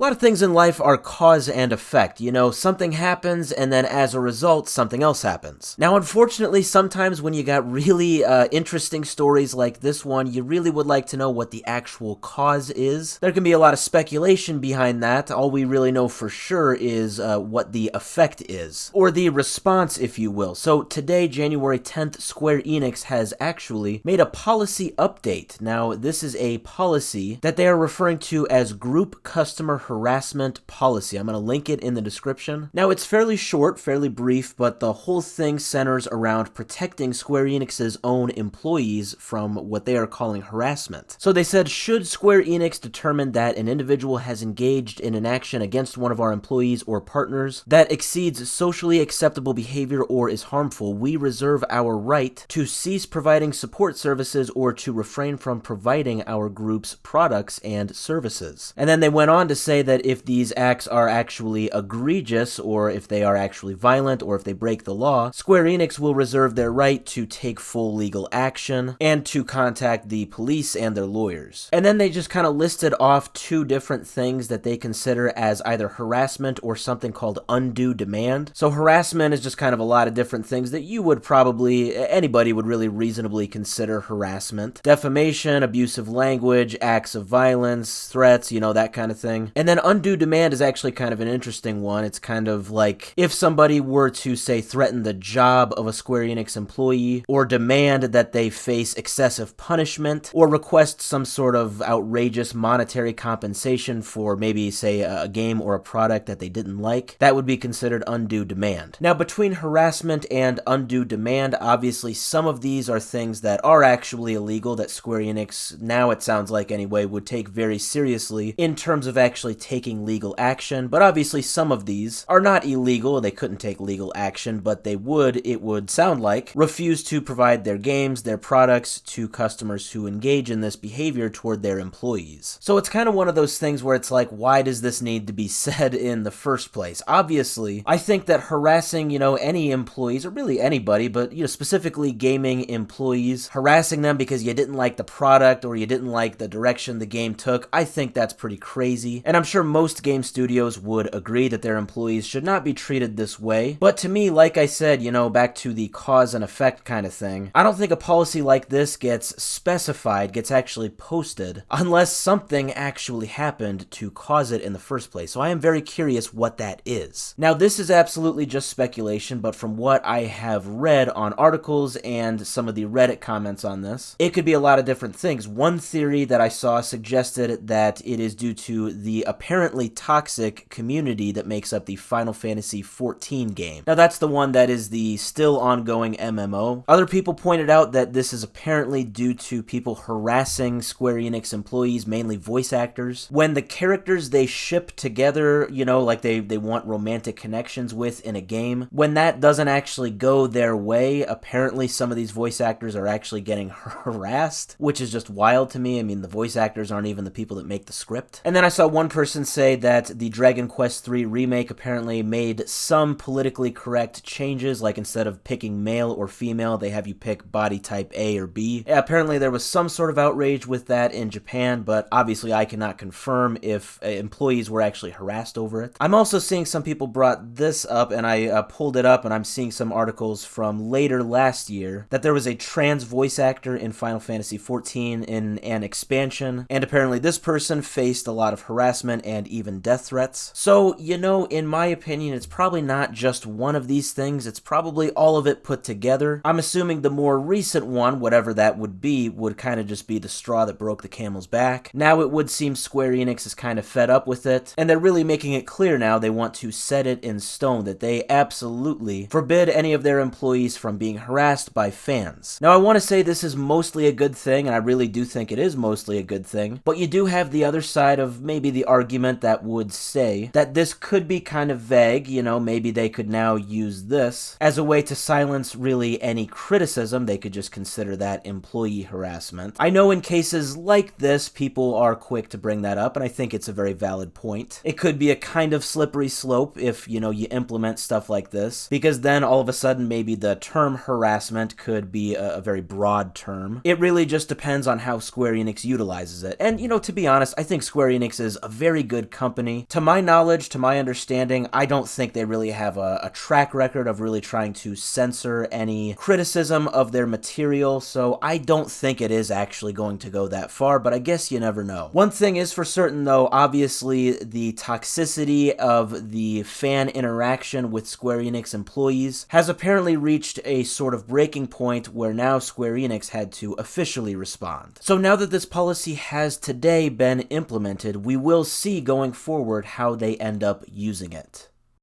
A lot of things in life are cause and effect. You know, something happens and then as a result, something else happens. Now, unfortunately, sometimes when you got really interesting stories like this one, you really would like to know what the actual cause is. There can be a lot of speculation behind that. All we really know for sure is what the effect is, or the response, if you will. So today, January 10th, Square Enix has actually made a policy update. Now, this is a policy that they are referring to as Group Customer Harassment Policy. I'm going to link it in the description. Now, it's fairly short, fairly brief, but the whole thing centers around protecting Square Enix's own employees from what they are calling harassment. So they said, should Square Enix determine that an individual has engaged in an action against one of our employees or partners that exceeds socially acceptable behavior or is harmful, we reserve our right to cease providing support services or to refrain from providing our group's products and services. And then they went on to say that if these acts are actually egregious, or if they are actually violent, or if they break the law, Square Enix will reserve their right to take full legal action and to contact the police and their lawyers. And then they just kind of listed off two different things that they consider as either harassment or something called undue demand. So harassment is just kind of a lot of different things that you would probably, anybody would really reasonably consider harassment. Defamation, abusive language, acts of violence, threats, you know, that kind of thing. And then undue demand is actually kind of an interesting one. It's kind of like if somebody were to, say, threaten the job of a Square Enix employee, or demand that they face excessive punishment, or request some sort of outrageous monetary compensation for maybe, say, a game or a product that they didn't like, that would be considered undue demand. Now, between harassment and undue demand, obviously some of these are things that are actually illegal that Square Enix, now it sounds like anyway, would take very seriously in terms of actually taking legal action, but obviously some of these are not illegal. They couldn't take legal action, but they would, it would sound like, refuse to provide their games, their products to customers who engage in this behavior toward their employees. So it's kind of one of those things where it's like, why does this need to be said in the first place? Obviously, I think that harassing, any employees, or really anybody, but, specifically gaming employees, harassing them because you didn't like the product or you didn't like the direction the game took, I think that's pretty crazy. And I'm sure most game studios would agree that their employees should not be treated this way. But to me, like I said, back to the cause and effect kind of thing, I don't think a policy like this gets specified, gets actually posted, unless something actually happened to cause it in the first place. So I am very curious what that is. Now, this is absolutely just speculation, but from what I have read on articles and some of the Reddit comments on this, it could be a lot of different things. One theory that I saw suggested that it is due to the apparently toxic community that makes up the Final Fantasy XIV game. Now, that's the one that is the still ongoing MMO. Other people pointed out that this is apparently due to people harassing Square Enix employees, mainly voice actors, when the characters they ship together, like they want romantic connections with in a game, when that doesn't actually go their way, apparently some of these voice actors are actually getting harassed, which is just wild to me. I mean, the voice actors aren't even the people that make the script. And then I saw one person say that the Dragon Quest III remake apparently made some politically correct changes, like instead of picking male or female, they have you pick body type A or B. Yeah, apparently there was some sort of outrage with that in Japan, but obviously I cannot confirm if employees were actually harassed over it. I'm also seeing some people brought this up, and I pulled it up, and I'm seeing some articles from later last year that there was a trans voice actor in Final Fantasy XIV in an expansion, and apparently this person faced a lot of harassment and even death threats. So, in my opinion, it's probably not just one of these things, it's probably all of it put together. I'm assuming the more recent one, whatever that would be, would kind of just be the straw that broke the camel's back. Now it would seem Square Enix is kind of fed up with it, and they're really making it clear now they want to set it in stone that they absolutely forbid any of their employees from being harassed by fans. Now I want to say this is mostly a good thing, and I really do think it is mostly a good thing, but you do have the other side of maybe the argument that would say that this could be kind of vague, maybe they could now use this as a way to silence really any criticism. They could just consider that employee harassment. I know in cases like this, people are quick to bring that up, and I think it's a very valid point. It could be a kind of slippery slope if, you implement stuff like this, because then all of a sudden maybe the term harassment could be a very broad term. It really just depends on how Square Enix utilizes it. And, to be honest, I think Square Enix is a very very good company. To my knowledge, to my understanding, I don't think they really have a track record of really trying to censor any criticism of their material, so I don't think it is actually going to go that far, but I guess you never know. One thing is for certain though, obviously the toxicity of the fan interaction with Square Enix employees has apparently reached a sort of breaking point where now Square Enix had to officially respond. So now that this policy has today been implemented, we will see going forward how they end up using it.